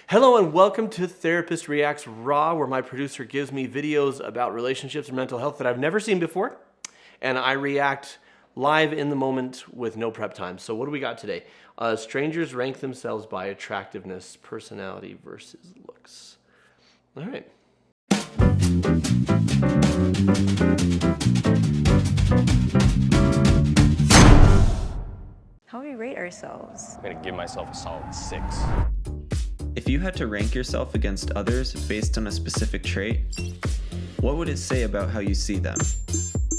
Hello and welcome to Therapist Reacts Raw, where my producer gives me videos about relationships and mental health that I've never seen before, and I react live in the moment with no prep time. So what do we got today? Strangers rank themselves by attractiveness, personality versus looks. All right. How do we rate ourselves? I'm gonna give myself a solid 6. If you had to rank yourself against others based on a specific trait, what would it say about how you see them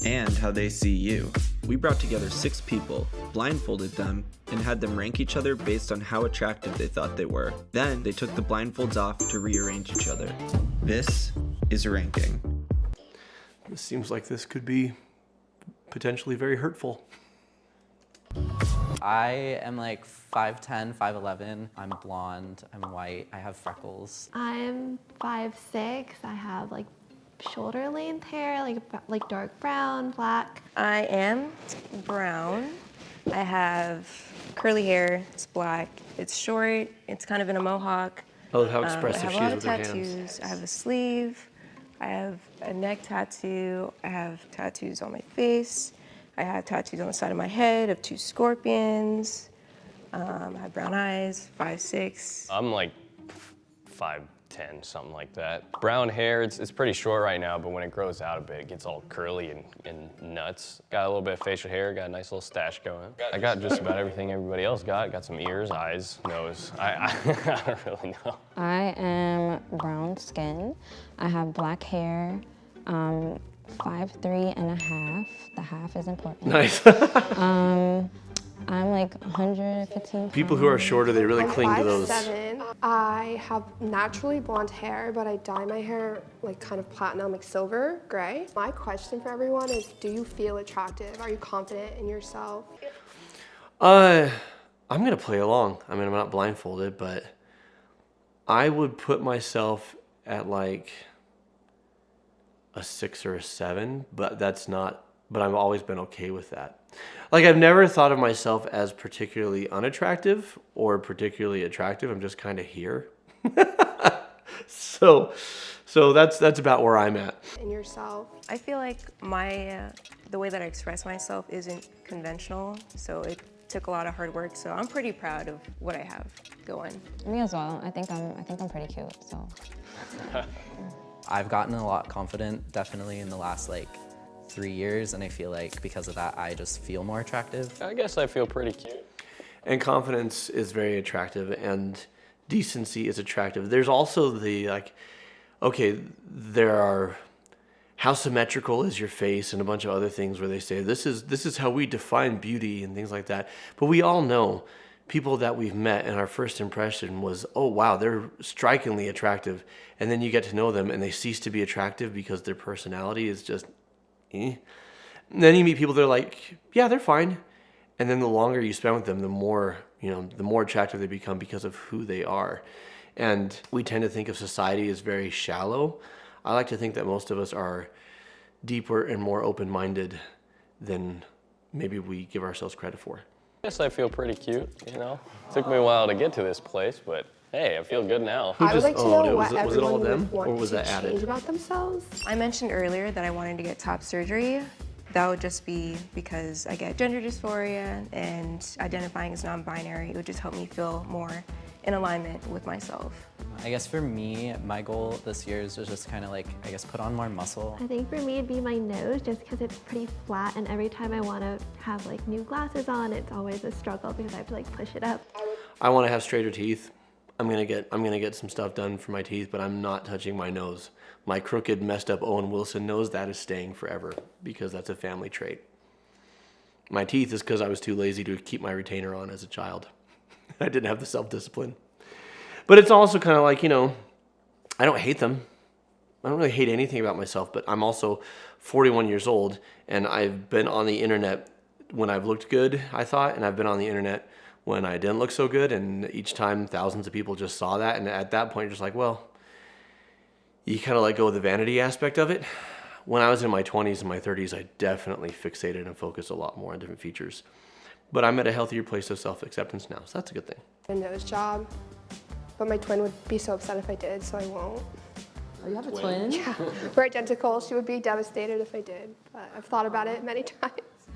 and how they see you? We brought together 6 people, blindfolded them, and had them rank each other based on how attractive they thought they were. Then they took the blindfolds off to rearrange each other. This is ranking. This seems like this could be potentially very hurtful. I am like 5'10", 5'11". I'm blonde, I'm white, I have freckles. I'm 5'6". I have like shoulder length hair, like dark brown, black. I am brown. I have curly hair. It's black. It's short. It's kind of in a mohawk. I love how expressive she I is have with a lot her of tattoos. hands. I have a sleeve. I have a neck tattoo. I have tattoos on my face. I have tattoos on the side of my head of 2 scorpions. I have brown eyes, 5'6". I'm like 5'10", something like that. Brown hair, it's pretty short right now, but when it grows out a bit, it gets all curly and nuts. Got a little bit of facial hair, got a nice little stash going. I got just about everything everybody else got. Got some ears, eyes, nose. I don't really know. I am brown skin. I have black hair. 5'3" and a half. The half is important. Nice. I'm like 115 pounds. People who are shorter, they really I'm cling to those. 5'7". I have naturally blonde hair, but I dye my hair like kind of platinum, like silver, gray. My question for everyone is, do you feel attractive? Are you confident in yourself? I'm gonna play along. I mean, I'm not blindfolded, but I would put myself at like a 6 or a 7, but that's not, but I've always been okay with that. Like, I've never thought of myself as particularly unattractive or particularly attractive. I'm just kind of here. So that's about where I'm at. In yourself? I feel like the way that I express myself isn't conventional, so it took a lot of hard work. So I'm pretty proud of what I have going. Me as well. I think I'm pretty cute. So. I've gotten a lot confident, definitely in the last like 3 years, and I feel like because of that, I just feel more attractive. I guess I feel pretty cute. And confidence is very attractive, and decency is attractive. There's also the, like, okay, there are, how symmetrical is your face and a bunch of other things where they say this is how we define beauty and things like that. But we all know people that we've met and our first impression was, oh wow, they're strikingly attractive. And then you get to know them and they cease to be attractive because their personality is just eh. And then you meet people that are like, yeah, they're fine. And then the longer you spend with them, the more attractive they become because of who they are. And we tend to think of society as very shallow. I like to think that most of us are deeper and more open-minded than maybe we give ourselves credit for. I guess I feel pretty cute, you know? Took me a while to get to this place, but hey, I feel good now. I would like to know what was it all everyone them, would or want was to that change added? about themselves. I mentioned earlier that I wanted to get top surgery. That would just be because I get gender dysphoria and identifying as non-binary. It would just help me feel more in alignment with myself. I guess for me, my goal this year is to just kind of like, I guess, put on more muscle. I think for me it'd be my nose, just because it's pretty flat, and every time I want to have like new glasses on, it's always a struggle because I have to like push it up. I want to have straighter teeth. I'm gonna get some stuff done for my teeth, but I'm not touching my nose. My crooked, messed up Owen Wilson nose, that is staying forever because that's a family trait. My teeth is because I was too lazy to keep my retainer on as a child. I didn't have the self-discipline. But it's also kind of like, you know, I don't hate them. I don't really hate anything about myself, but I'm also 41 years old, and I've been on the internet when I've looked good, I thought, and I've been on the internet when I didn't look so good, and each time thousands of people just saw that, and at that point, you're just like, well, you kind of let go of the vanity aspect of it. When I was in my 20s and my 30s, I definitely fixated and focused a lot more on different features. But I'm at a healthier place of self-acceptance now, so that's a good thing. A nose job. but my twin would be so upset if I did, so I won't. Oh, you have a twin? Yeah, we're identical. She would be devastated if I did, but I've thought about it many times.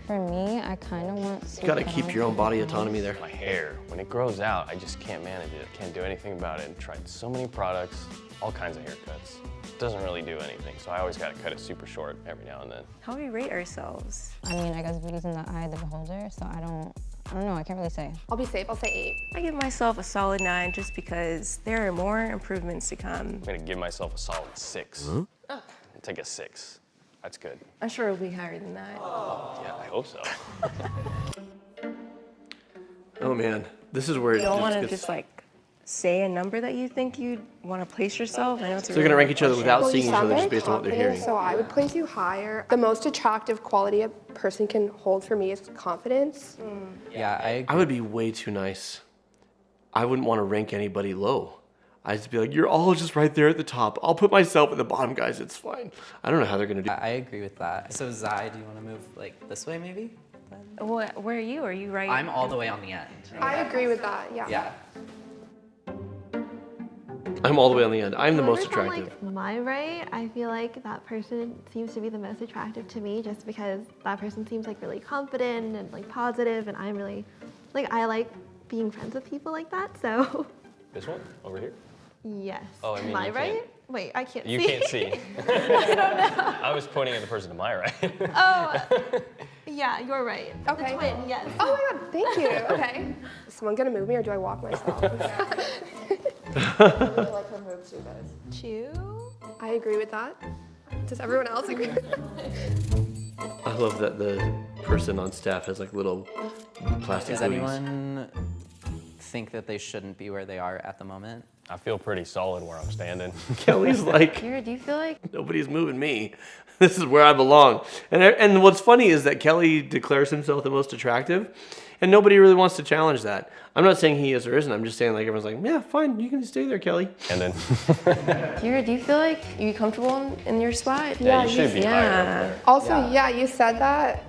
For me, I kind of want You gotta keep your own body autonomy there. My hair, when it grows out, I just can't manage it. Can't do anything about it. Tried so many products, all kinds of haircuts. Doesn't really do anything, so I always gotta cut it super short every now and then. How do we rate ourselves? I mean, I guess beauty's in the eye of the beholder, so I don't know, I can't really say. I'll be safe, I'll say 8. I give myself a solid 9 just because there are more improvements to come. I'm gonna give myself a solid 6. I'll take a 6. That's good. I'm sure it'll be higher than that. Yeah, I hope so. Oh man, this is where it You don't want to gets... just like say a number that you think you'd want to place yourself. I know it's a So you're gonna really rank each other question. without seeing you each sound other just very based on what they're confident, hearing. so I would place you higher. The most attractive quality a person can hold for me is confidence. Yeah, I agree. I would be way too nice. I wouldn't want to rank anybody low. I'd just be like, you're all just right there at the top. I'll put myself at the bottom, guys. It's fine. I don't know how they're gonna do. I agree with that. So Zai, do you want to move like this way maybe? Where are you? Are you right? I'm all the way on the end. I agree with that, yeah. Yeah. I'm all the way on the end. I'm the most Whoever's on, attractive. like, my right, I feel like that person seems to be the most attractive to me just because that person seems like really confident and like positive, and I'm really, like, I like being friends with people like that, so This one, over here? yes. Oh, I mean, my you right? can't- Wait, I can't You see. can't see. I don't know. I was pointing at the person to my right. Oh, yeah, you're right. Okay. The twin, yes. Oh my god, thank you. Okay. Is someone gonna move me or do I walk myself? Chew. I agree with that. Does everyone else agree with that? I love that the person on staff has like little plastic Does booties. anyone think that they shouldn't be where they are at the moment? I feel pretty solid where I'm standing. Kelly's like, Kira, do you feel like nobody's moving me. This is where I belong. And what's funny is that Kelly declares himself the most attractive, and nobody really wants to challenge that. I'm not saying he is or isn't. I'm just saying like everyone's like, yeah, fine, you can stay there, Kelly. And then, Kira, do you feel like you're comfortable in your spot? yeah, you should be higher up there. Also, yeah, you said that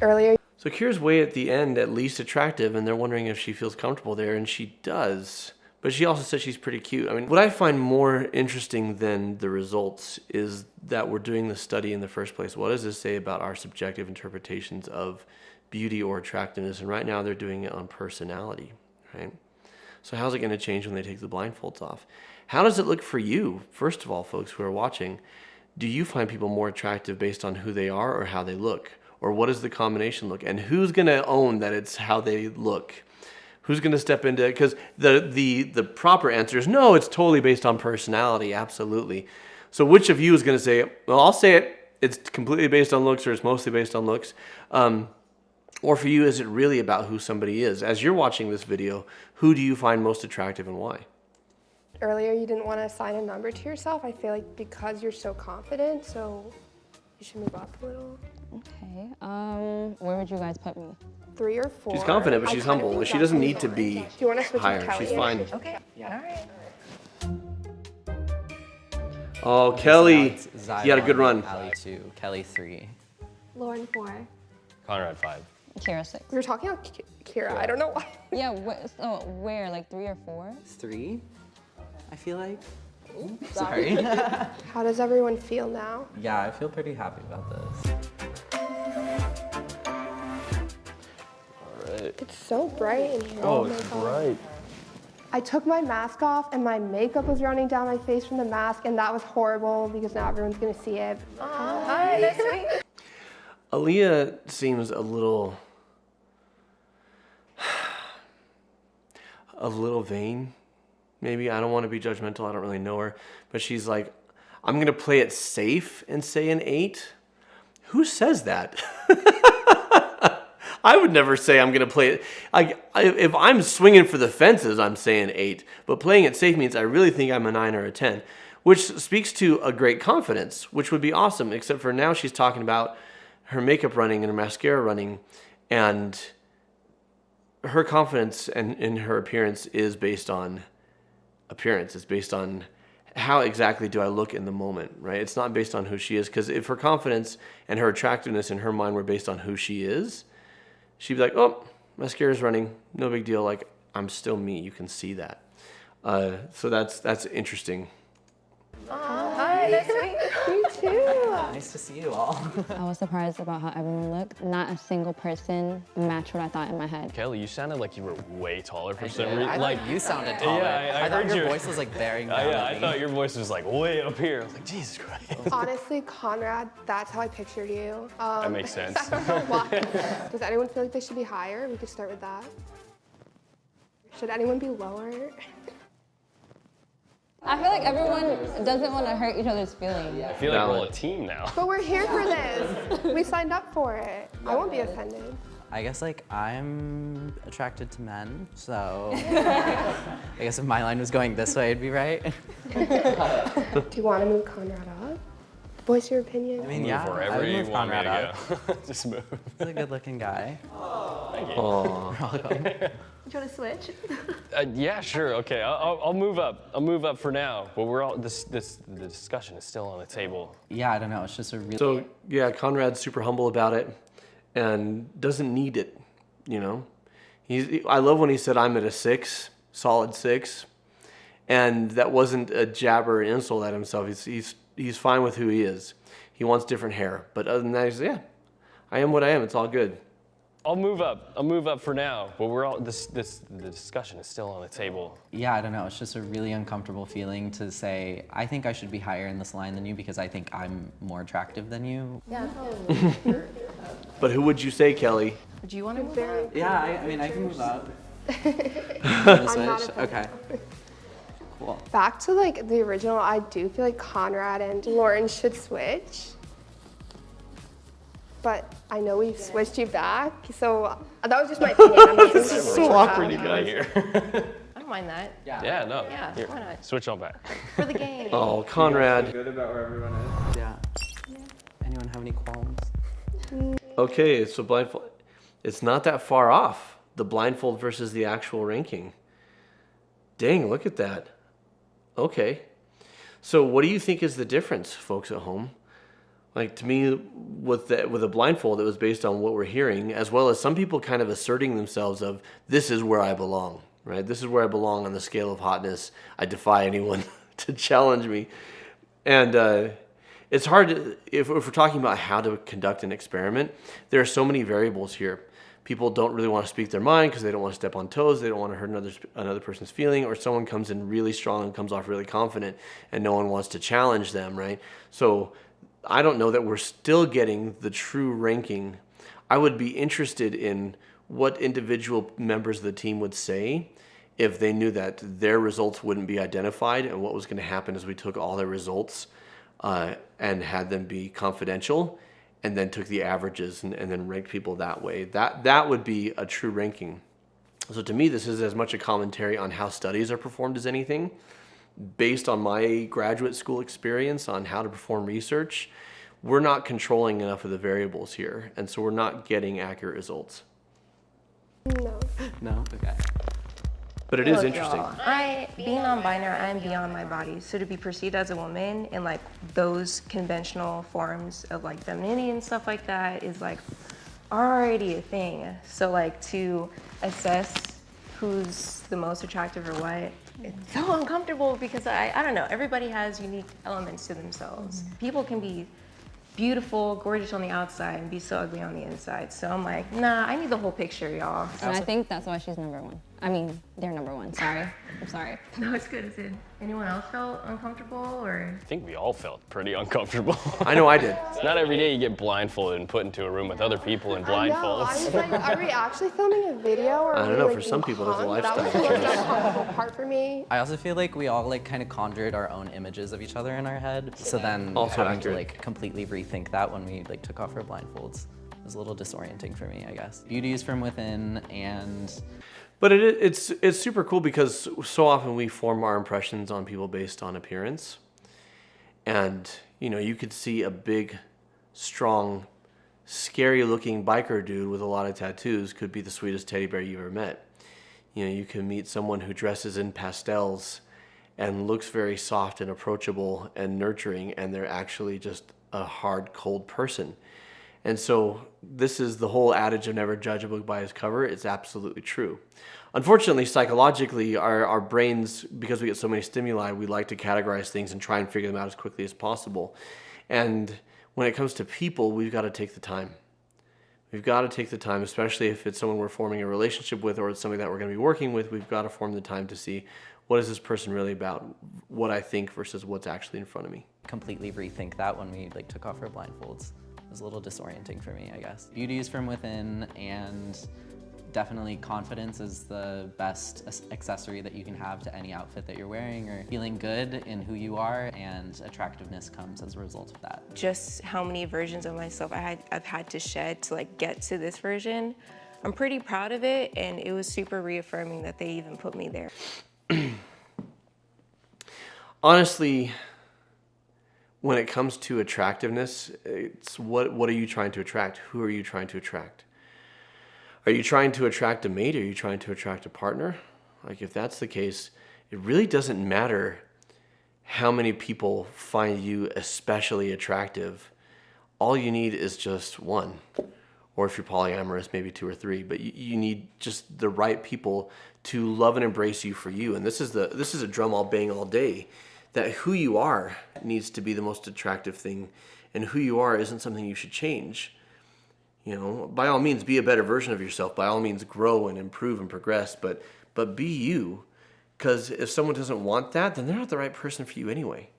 earlier. So Kira's way at the end at least attractive, and they're wondering if she feels comfortable there, and she does. But she also said she's pretty cute. I mean, what I find more interesting than the results is that we're doing the study in the first place. What does this say about our subjective interpretations of beauty or attractiveness? And right now they're doing it on personality, right? So how's it going to change when they take the blindfolds off? How does it look for you? First of all, folks who are watching, do you find people more attractive based on who they are or how they look? Or what does the combination look? And who's going to own that it's how they look? Who's going to step into it? Because the proper answer is no, it's totally based on personality, absolutely. So which of you is going to say, well, I'll say it, it's completely based on looks or it's mostly based on looks. Or for you, is it really about who somebody is? As you're watching this video, who do you find most attractive and why? Earlier, you didn't want to assign a number to yourself. I feel like because you're so confident, so you should move up a little. Okay, where would you guys put me? 3 or 4. She's confident, but I she's kind of humble. think She that's doesn't what need to you be want. Do you want to switch higher. with Kelly? She's fine. okay? All right. Oh, Kelly, Zai you had a good 1, run. Ali 2, Kelly 3. Lauren 4. Conrad 5. Kira 6. We were talking about Kira. I don't know why. Yeah, so where, like 3 or 4? 3, I feel like. Sorry. How does everyone feel now? Yeah, I feel pretty happy about this. All right. It's so bright in here. Oh, my it's God. bright. I took my mask off and my makeup was running down my face from the mask, and that was horrible because now everyone's gonna see it. Hi, that's sweet. Aaliyah seems a little vain, maybe. I don't want to be judgmental. I don't really know her. But she's like, I'm going to play it safe and say an 8. Who says that? I would never say I'm going to play it. If I'm swinging for the fences, I'm saying 8. But playing it safe means I really think I'm a 9 or a 10, which speaks to a great confidence, which would be awesome, except for now she's talking about her makeup running and her mascara running, and her confidence and in her appearance is based on appearance. It's based on how exactly do I look in the moment, right? It's not based on who she is, because if her confidence and her attractiveness in her mind were based on who she is, she'd be like, oh, mascara's running, no big deal, like, I'm still me, you can see that. So that's interesting. Hi, nice to meet you too. Nice to see you all. I was surprised about how everyone looked. Not a single person matched what I thought in my head. Kelly, you sounded like you were way taller for some I reason. thought Like, you sounded taller. Yeah, I thought heard your you. voice was like bearing down. yeah, on I me. thought your voice was like way up here. I was like, Jesus Christ. Honestly, Conrad, that's how I pictured you. That makes sense. I don't know why. Does anyone feel like they should be higher? We could start with that. Should anyone be lower? I feel like everyone doesn't want to hurt each other's feelings. I feel like we're all a team now. But we're here for this. We signed up for it. I won't be offended. I guess like I'm attracted to men, so I guess if my line was going this way, it'd be right. Do you want to move Conrad up? Voice your opinion. I mean, Move yeah, I wherever would you move want me Conrad to up. go. Just move. He's a good-looking guy. You want to switch? Yeah, sure. Okay, I'll move up. I'll move up for now. But we're all the discussion is still on the table. Yeah, I don't know. It's just a really. So yeah, Conrad's super humble about it and doesn't need it. You know, I love when he said I'm at a 6, solid 6, and that wasn't a jab or an insult at himself. He's fine with who he is. He wants different hair, but other than that, he's yeah, I am what I am. It's all good. I'll move up. I'll move up for now. But we're all the discussion is still on the table. Yeah, I don't know. It's just a really uncomfortable feeling to say, I think I should be higher in this line than you because I think I'm more attractive than you. Yeah, probably. But who would you say, Kelly? Do you want to move up? Yeah, I mean, I can move up. I'm not Switch? offended. Okay. Cool. Back to like the original, I do feel like Conrad and Lauren should switch. But I know we've switched you back, so that was just my opinion. I'm not saying This is that so we're awkward, you bad. guys. Here. I don't mind that. Yeah, no. Yeah, Here, why not? switch on back. For the game. Oh, Conrad. Good about where everyone is. Yeah. Anyone have any qualms? Okay, so blindfold. It's not that far off. The blindfold versus the actual ranking. Dang, look at that. Okay. So what do you think is the difference, folks at home? Like to me, with a blindfold, it was based on what we're hearing, as well as some people kind of asserting themselves of, this is where I belong, right? This is where I belong on the scale of hotness. I defy anyone to challenge me. And it's hard to, if we're talking about how to conduct an experiment, there are so many variables here. People don't really want to speak their mind because they don't want to step on toes. They don't want to hurt another person's feeling, or someone comes in really strong and comes off really confident and no one wants to challenge them, right? So I don't know that we're still getting the true ranking. I would be interested in what individual members of the team would say if they knew that their results wouldn't be identified and what was going to happen is we took all their results and had them be confidential and then took the averages and then ranked people that way. That would be a true ranking. So to me, this is as much a commentary on how studies are performed as anything. Based on my graduate school experience on how to perform research, we're not controlling enough of the variables here, and so we're not getting accurate results. No. No? Okay. But it is Look, interesting. y'all, being non-binary, I'm beyond my body. So to be perceived as a woman in like those conventional forms of like femininity and stuff like that is like already a thing. So like to assess who's the most attractive or what, it's so uncomfortable because I don't know, everybody has unique elements to themselves. People can be beautiful, gorgeous on the outside and be so ugly on the inside. So I'm like, nah, I need the whole picture, y'all. And I think that's why she's number one. I mean, they're number one. Sorry. I'm sorry. No, it's good, it's good. Anyone else felt uncomfortable or? I think we all felt pretty uncomfortable. I know I did. It's not every day you get blindfolded and put into a room with other people in I know. I blindfolds. was like, are we actually filming a video or I are don't we, know, like, for some being people, there's a punked? That was lifestyle the most choice. uncomfortable part for me. I also feel like we all like kind of conjured our own images of each other in our head. So then Also having accurate. to like completely rethink that when we like took off our blindfolds was a little disorienting for me, I guess. Beauty is from within, and But it's super cool because so often we form our impressions on people based on appearance. And, you know, you could see a big, strong, scary-looking biker dude with a lot of tattoos could be the sweetest teddy bear you ever met. You know, you can meet someone who dresses in pastels and looks very soft and approachable and nurturing, and they're actually just a hard, cold person. And so this is the whole adage of never judge a book by its cover. It's absolutely true. Unfortunately, psychologically, our brains, because we get so many stimuli, we like to categorize things and try and figure them out as quickly as possible. And when it comes to people, we've got to take the time. We've got to take the time, especially if it's someone we're forming a relationship with or it's somebody that we're going to be working with. We've got to form the time to see, what is this person really about? What I think versus what's actually in front of me. Completely rethink that when we like took off our blindfolds. It was a little disorienting for me, I guess. Beauty is from within, and definitely confidence is the best accessory that you can have to any outfit that you're wearing, or feeling good in who you are, and attractiveness comes as a result of that. Just how many versions of myself I've had to shed to like get to this version. I'm pretty proud of it, and it was super reaffirming that they even put me there. Honestly, when it comes to attractiveness, it's what are you trying to attract? Who are you trying to attract? Are you trying to attract a mate? Are you trying to attract a partner? Like, if that's the case, it really doesn't matter how many people find you especially attractive. All you need is just one. Or if you're polyamorous, maybe 2 or 3. But you need just the right people to love and embrace you for you. And this is a drum I'll bang all day, that who you are needs to be the most attractive thing, and who you are isn't something you should change. You know, by all means, be a better version of yourself. By all means, grow and improve and progress, but be you. Because if someone doesn't want that, then they're not the right person for you anyway.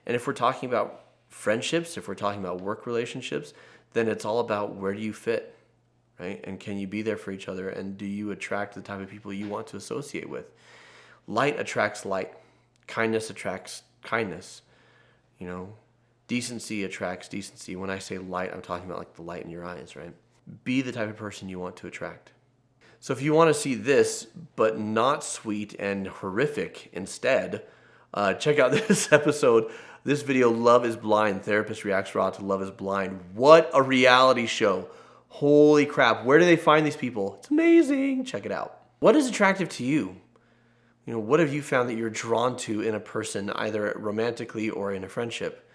And if we're talking about friendships, if we're talking about work relationships, then it's all about where do you fit, right? And can you be there for each other? And do you attract the type of people you want to associate with? Light attracts light. Kindness attracts kindness. You know, decency attracts decency. When I say light, I'm talking about like the light in your eyes, right? Be the type of person you want to attract. So if you want to see this, but not sweet and horrific instead, check out this episode, this video, Love is Blind. Therapist reacts raw to Love is Blind. What a reality show. Holy crap. Where do they find these people? It's amazing. Check it out. What is attractive to you? You know, what have you found that you're drawn to in a person, either romantically or in a friendship?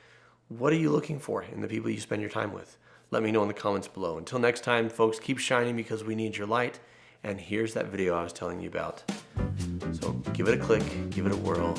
What are you looking for in the people you spend your time with? Let me know in the comments below. Until next time, folks, keep shining because we need your light. And here's that video I was telling you about. So give it a click, give it a whirl.